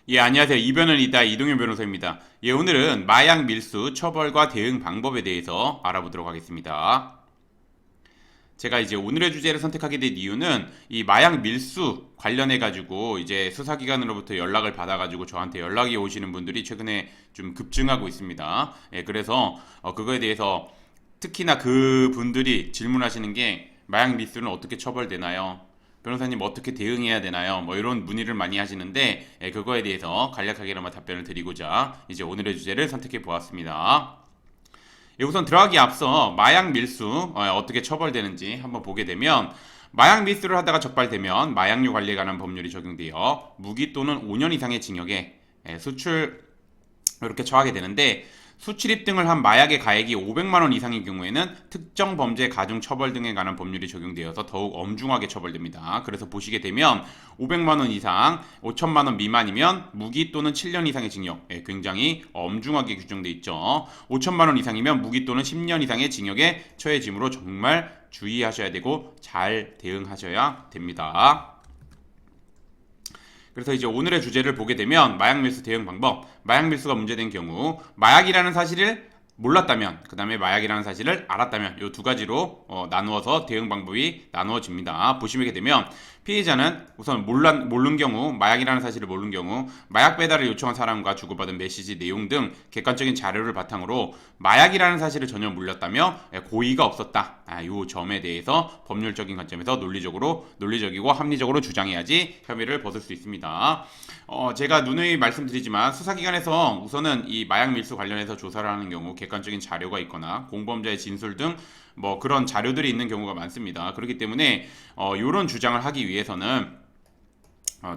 예, 안녕하세요. 이변은 이다 이동현 변호사입니다. 예, 오늘은 마약 밀수 처벌과 대응 방법에 대해서 알아보도록 하겠습니다. 제가 이제 오늘의 주제를 선택하게 된 이유는 이 마약 밀수 관련해 가지고 이제 수사기관으로부터 연락을 받아 가지고 저한테 연락이 오시는 분들이 최근에 좀 급증하고 있습니다. 예, 그래서 그거에 대해서 특히나 그 분들이 질문하시는 게 마약 밀수는 어떻게 처벌되나요? 변호사님 어떻게 대응해야 되나요? 뭐 이런 문의를 많이 하시는데 그거에 대해서 간략하게나마 답변을 드리고자 이제 오늘의 주제를 선택해 보았습니다. 우선 들어가기 앞서 마약 밀수 어떻게 처벌되는지 한번 보게 되면 마약 밀수를 하다가 적발되면 마약류 관리에 관한 법률이 적용되어 무기 또는 5년 이상의 징역에 수출 이렇게 처하게 되는데 수출입 등을 한 마약의 가액이 500만 원 이상인 경우에는 특정 범죄 가중 처벌 등에 관한 법률이 적용되어서 더욱 엄중하게 처벌됩니다. 그래서 보시게 되면 500만 원 이상, 5천만 원 미만이면 무기 또는 7년 이상의 징역, 굉장히 엄중하게 규정돼 있죠. 5천만 원 이상이면 무기 또는 10년 이상의 징역에 처해지므로 정말 주의하셔야 되고 잘 대응하셔야 됩니다. 그래서 이제 오늘의 주제를 보게 되면 마약 밀수 대응 방법, 마약 밀수가 문제된 경우 마약이라는 사실을 몰랐다면, 그 다음에 마약이라는 사실을 알았다면 이 두 가지로 나누어서 대응 방법이 나누어집니다. 보시게 되면 피해자는 우선 모르는 경우, 마약이라는 사실을 모르는 경우 마약 배달을 요청한 사람과 주고받은 메시지 내용 등 객관적인 자료를 바탕으로 마약이라는 사실을 전혀 몰랐다며 고의가 없었다. 이 점에 대해서 법률적인 관점에서 논리적이고 합리적으로 주장해야지 혐의를 벗을 수 있습니다. 제가 누누이 말씀드리지만 수사기관에서 우선은 이 마약 밀수 관련해서 조사를 하는 경우 객관적인 자료가 있거나 공범자의 진술 등 뭐 그런 자료들이 있는 경우가 많습니다. 그렇기 때문에 이런 주장을 하기 위해서는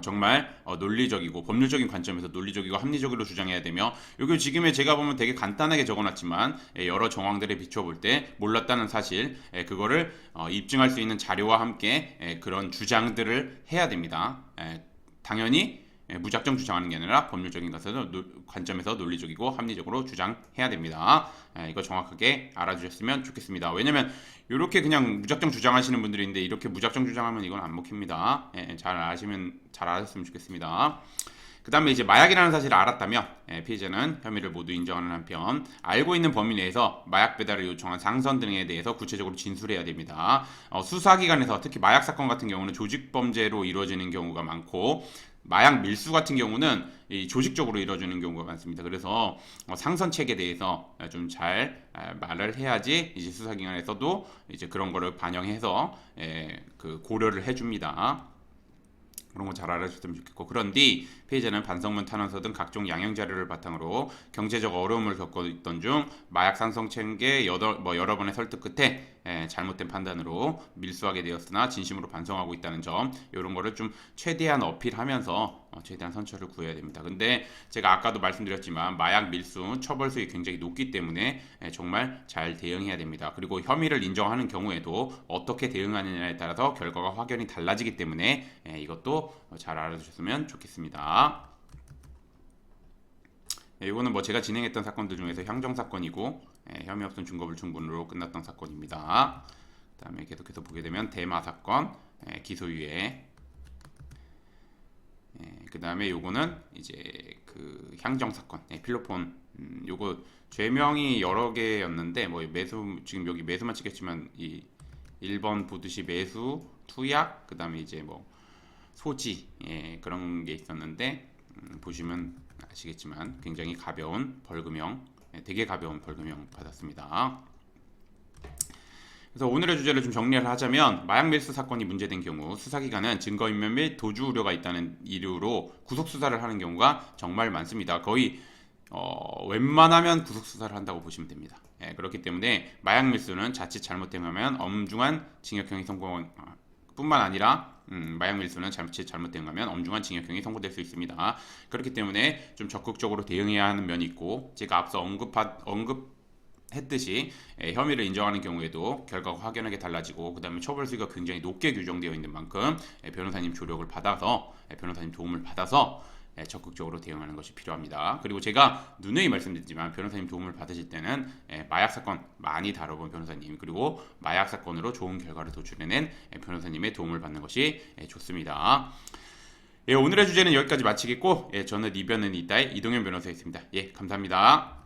정말 논리적이고 법률적인 관점에서 논리적이고 합리적으로 주장해야 되며 여기 지금에 제가 보면 되게 간단하게 적어놨지만 여러 정황들에 비춰볼 때 몰랐다는 사실 그거를 입증할 수 있는 자료와 함께 그런 주장들을 해야 됩니다. 당연히 무작정 주장하는 게 아니라 법률적인 관점에서 논리적이고 합리적으로 주장해야 됩니다. 이거 정확하게 알아주셨으면 좋겠습니다. 왜냐면 이렇게 그냥 무작정 주장하시는 분들이 있는데 이렇게 무작정 주장하면 이건 안 먹힙니다. 잘 아셨으면 좋겠습니다. 그 다음에 이제 마약이라는 사실을 알았다면 피해자는 혐의를 모두 인정하는 한편 알고 있는 범위 내에서 마약 배달을 요청한 상선 등에 대해서 구체적으로 진술해야 됩니다. 수사기관에서 특히 마약 사건 같은 경우는 조직범죄로 이루어지는 경우가 많고 마약 밀수 같은 경우는 조직적으로 이루어지는 경우가 많습니다. 그래서 상선책에 대해서 좀 잘 말을 해야지 이제 수사기관에서도 이제 그런 거를 반영해서 그 고려를 해줍니다. 그런 거 잘 알아주셨으면 좋겠고 그런 뒤 피해자는 반성문 탄원서 등 각종 양형 자료를 바탕으로 경제적 어려움을 겪고 있던 중 마약 상성 체계 여러 번의 설득 끝에 잘못된 판단으로 밀수하게 되었으나 진심으로 반성하고 있다는 점 이런 거를 좀 최대한 어필하면서 최대한 선처를 구해야 됩니다. 근데 제가 아까도 말씀드렸지만 마약 밀수 처벌수익이 굉장히 높기 때문에 정말 잘 대응해야 됩니다. 그리고 혐의를 인정하는 경우에도 어떻게 대응하느냐에 따라서 결과가 확연히 달라지기 때문에 이것도 잘 알아두셨으면 좋겠습니다. 이거는 뭐 제가 진행했던 사건들 중에서 향정 사건이고 혐의 없음 증거 불충분으로 끝났던 사건입니다. 그다음에 계속해서 보게 되면 대마 사건 기소유예. 그다음에 요거는 이제 그 향정 사건 필로폰 요거 죄명이 여러 개였는데 뭐 매수 지금 여기 매수만 찍혔지만 이 1번 보듯이 매수 투약 그다음에 이제 뭐 소지 그런 게 있었는데 보시면 아시겠지만 굉장히 가벼운 벌금형 되게 가벼운 벌금형 받았습니다. 그래서 오늘의 주제를 좀 정리를 하자면 마약 밀수 사건이 문제된 경우 수사기관은 증거인멸 및 도주 우려가 있다는 이유로 구속수사를 하는 경우가 정말 많습니다. 거의 웬만하면 구속수사를 한다고 보시면 됩니다. 그렇기 때문에 마약 밀수는 자칫 잘못되면 엄중한 징역형이 선고 뿐만 아니라 마약 밀수는 잘못되면 엄중한 징역형이 선고될 수 있습니다. 그렇기 때문에 좀 적극적으로 대응해야 하는 면이 있고 제가 앞서 언급했듯이 혐의를 인정하는 경우에도 결과가 확연하게 달라지고 그 다음에 처벌 수위가 굉장히 높게 규정되어 있는 만큼 변호사님 조력을 받아서 변호사님 도움을 받아서 적극적으로 대응하는 것이 필요합니다. 그리고 제가 누누이 말씀드리지만 변호사님 도움을 받으실 때는 마약 사건 많이 다뤄본 변호사님 그리고 마약 사건으로 좋은 결과를 도출해낸 변호사님의 도움을 받는 것이 좋습니다. 예, 오늘의 주제는 여기까지 마치겠고, 예, 저는 이변은 이따의 이동현 변호사였습니다. 예, 감사합니다.